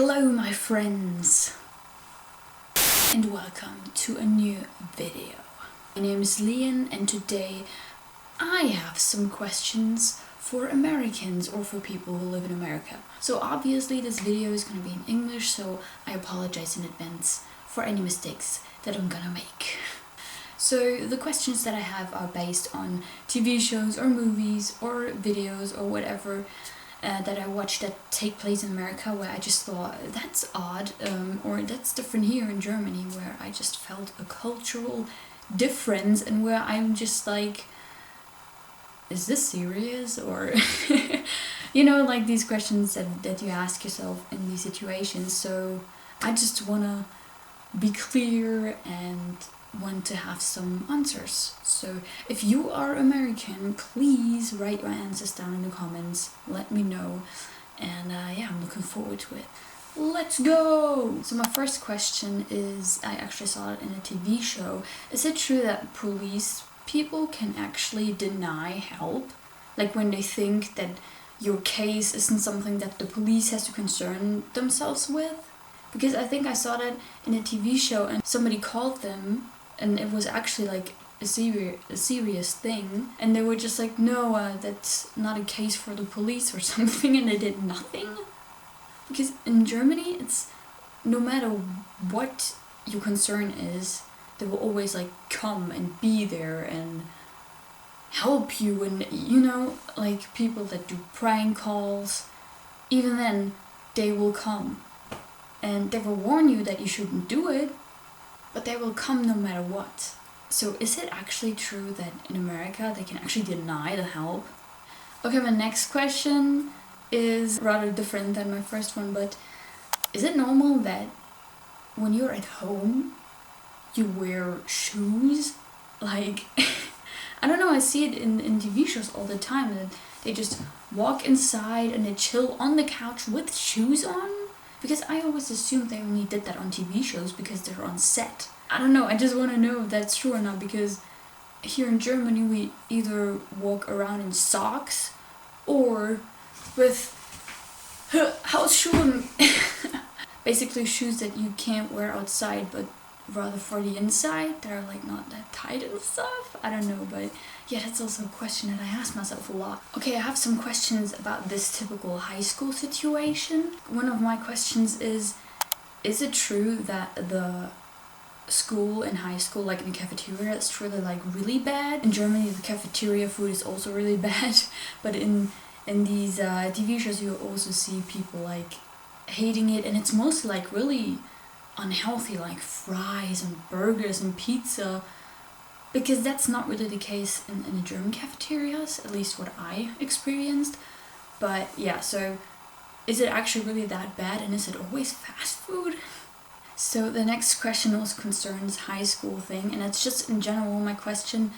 Hello my friends and welcome to a new video. My name is Leon and today I have some questions for Americans or for people who live in America. So obviously this video is gonna be in English, so I apologize in advance for any mistakes that I'm gonna make. So the questions that I have are based on TV shows or movies or videos or whatever that I watched that take place in America, where I just thought that's odd, or that's different here in Germany, where I just felt a cultural difference and where I'm just like, is this serious? Or you know, like these questions that you ask yourself in these situations. So I just wanna be clear and want to have some answers. So if you are American, please write your answers down in the comments, let me know, and yeah, I'm looking forward to it. Let's go! So my first question is, I actually saw it in a TV show. Is it true that police people can actually deny help? Like when they think that your case isn't something that the police has to concern themselves with? Because I think I saw that in a TV show and somebody called them and it was actually like a serious thing, and they were just like, no, that's not a case for the police or something, and they did nothing. Because in Germany, it's no matter what your concern is, they will always like come and be there and help you, and you know, like people that do prank calls, even then they will come and they will warn you that you shouldn't do it, but they will come no matter what. So is it actually true that in America they can actually deny the help? Okay, my next question is rather different than my first one, but is it normal that when you're at home you wear shoes? Like, I don't know, I see it in TV shows all the time, that they just walk inside and they chill on the couch with shoes on. Because I always assumed they only did that on TV shows because they're on set. I don't know, I just want to know if that's true or not, because here in Germany we either walk around in socks or with Hausschuhen. Basically shoes that you can't wear outside but rather for the inside. They're like not that tight and stuff. I don't know, but yeah, that's also a question that I ask myself a lot. Okay, I have some questions about this typical high school situation. One of my questions is it true that the school in high school, like in the cafeteria, is truly like really bad? In Germany the cafeteria food is also really bad, but in these TV shows you also see people like hating it, and it's mostly like really unhealthy, like fries and burgers and pizza, because that's not really the case in the German cafeterias, at least what I experienced. But yeah, so is it actually really that bad, and is it always fast food? So the next question also concerns high school thing, and it's just in general my question: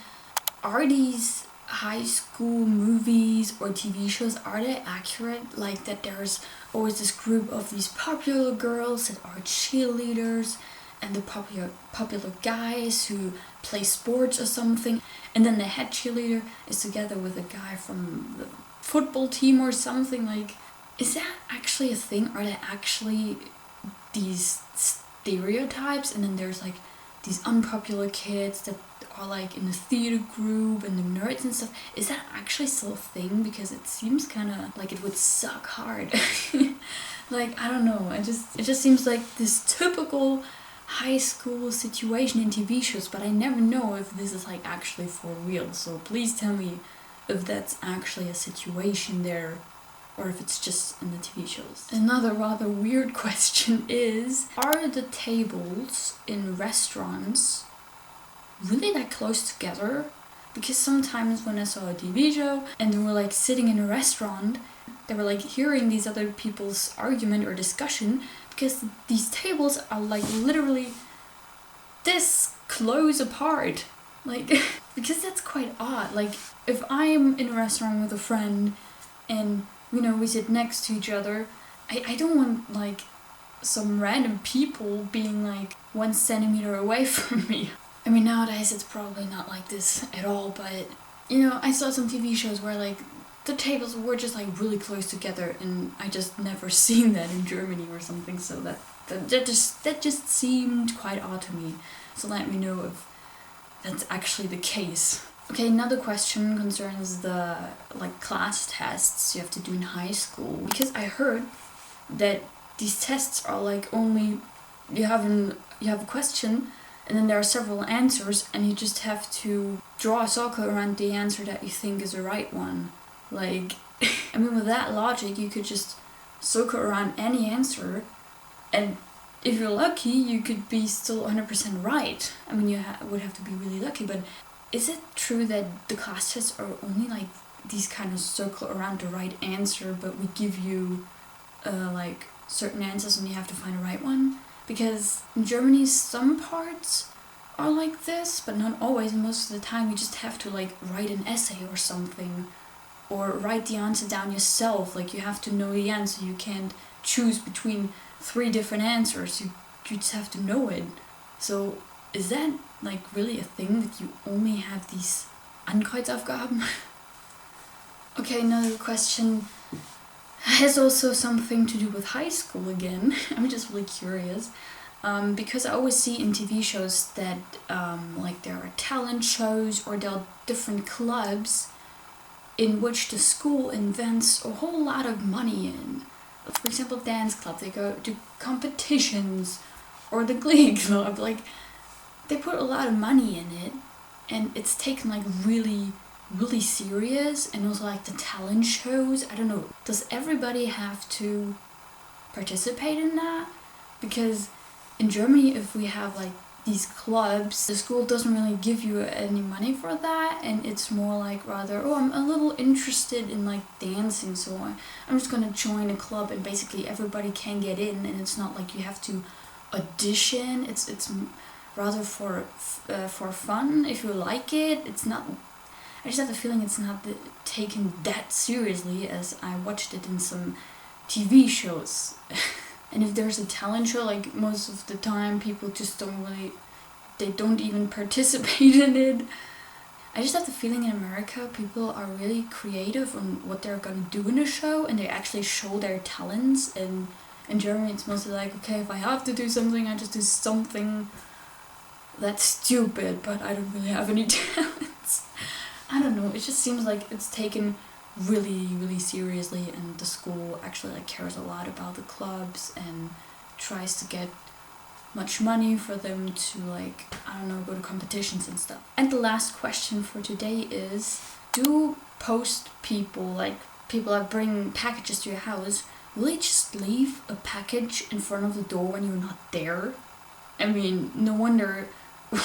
are these high school movies or TV shows, are they accurate? Like that there's always this group of these popular girls that are cheerleaders, and the popular guys who play sports or something, and then the head cheerleader is together with a guy from the football team or something. Like, is that actually a thing? Are there actually these stereotypes, and then there's like these unpopular kids that are like in the theater group and the nerds and stuff? Is that actually still a thing? Because it seems kind of like it would suck hard. Like, I don't know, it just seems like this typical high school situation in TV shows, but I never know if this is like actually for real. So please tell me if that's actually a situation there, or if it's just in the TV shows. Another rather weird question is, are the tables in restaurants really that close together? Because sometimes when I saw a TV show and they were like sitting in a restaurant, they were like hearing these other people's argument or discussion, because these tables are like literally this close apart. Like, because that's quite odd. Like, if I'm in a restaurant with a friend and, you know, we sit next to each other, I don't want like some random people being like 1 centimeter away from me. I mean, nowadays it's probably not like this at all, but you know, I saw some TV shows where like the tables were just like really close together, and I just never seen that in Germany or something, so that just seemed quite odd to me. So let me know if that's actually the case. Okay, another question concerns the like class tests you have to do in high school, because I heard that these tests are like only you have a question, and then there are several answers, and you just have to draw a circle around the answer that you think is the right one. Like, I mean, with that logic, you could just circle around any answer, and if you're lucky, you could be still 100% right. I mean, you would have to be really lucky, but is it true that the class tests are only like these kind of circle around the right answer, but we give you like certain answers and you have to find the right one? Because in Germany, some parts are like this, but not always. Most of the time, you just have to like write an essay or something, or write the answer down yourself. Like, you have to know the answer. You can't choose between 3 different answers. You just have to know it. So is that like really a thing, that you only have these Ankreuzaufgaben? Okay, another question has also something to do with high school again. I'm just really curious. Because I always see in TV shows that like there are talent shows, or there are different clubs in which the school invents a whole lot of money in. For example, dance club, they go to competitions, or the Glee Club, like they put a lot of money in it, and it's taken like really serious. And also like the talent shows, I don't know, does everybody have to participate in that? Because in Germany, if we have like these clubs, the school doesn't really give you any money for that, and it's more like rather, oh, I'm a little interested in like dancing, so I'm just gonna join a club, and basically everybody can get in, and it's not like you have to audition. It's rather for fun. If you like it, it's not. I just have the feeling it's not taken that seriously as I watched it in some TV shows. And if there's a talent show, like most of the time people just they don't even participate in it. I just have the feeling in America people are really creative on what they're gonna do in a show, and they actually show their talents. And in Germany it's mostly like, okay, if I have to do something, I just do something that's stupid, but I don't really have any talents. I don't know, it just seems like it's taken really seriously, and the school actually like cares a lot about the clubs and tries to get much money for them to, like, I don't know, go to competitions and stuff. And the last question for today is, do post people, like people that bring packages to your house, will they just leave a package in front of the door when you're not there? I mean, no wonder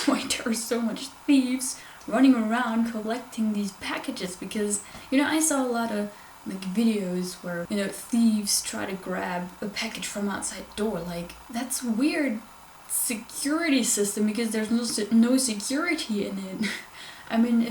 why there are so much thieves running around collecting these packages, because, you know, I saw a lot of like videos where, you know, thieves try to grab a package from outside door. Like, that's weird security system, because there's no security in it. I mean,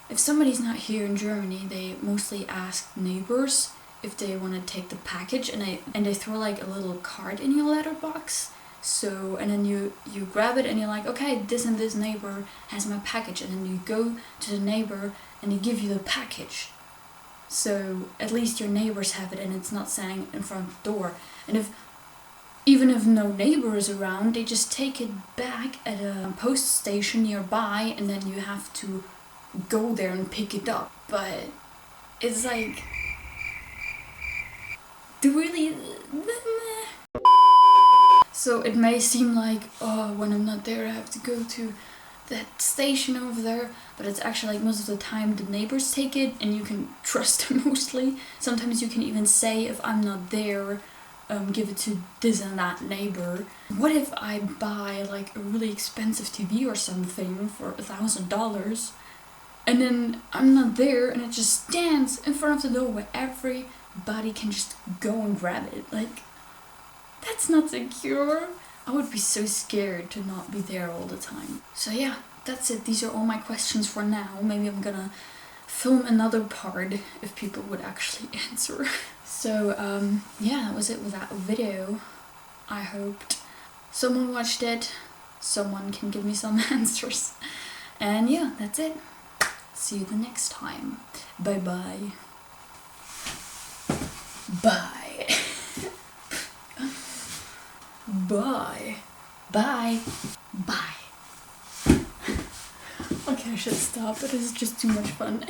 if somebody's not here in Germany, they mostly ask neighbors if they want to take the package, and they throw like a little card in your letterbox. So, and then you grab it, and you're like, okay, this and this neighbor has my package, and then you go to the neighbor and they give you the package. So at least your neighbors have it, and it's not standing in front of the door. And even if no neighbor is around, they just take it back at a post station nearby, and then you have to go there and pick it up. But it's like, really. So it may seem like, oh, when I'm not there I have to go to that station over there, but it's actually like most of the time the neighbors take it, and you can trust them mostly. Sometimes you can even say, if I'm not there, give it to this and that neighbor. What if I buy like a really expensive TV or something for $1,000, and then I'm not there, and it just stands in front of the door where everybody can just go and grab it? Like, that's not secure. I would be so scared to not be there all the time. So yeah, that's it. These are all my questions for now. Maybe I'm gonna film another part if people would actually answer. So yeah, that was it with that video. I hoped someone watched it, someone can give me some answers. And yeah, that's it. See you the next time. Bye bye. Bye. Bye. Bye. Bye. Okay, I should stop. It is just too much fun.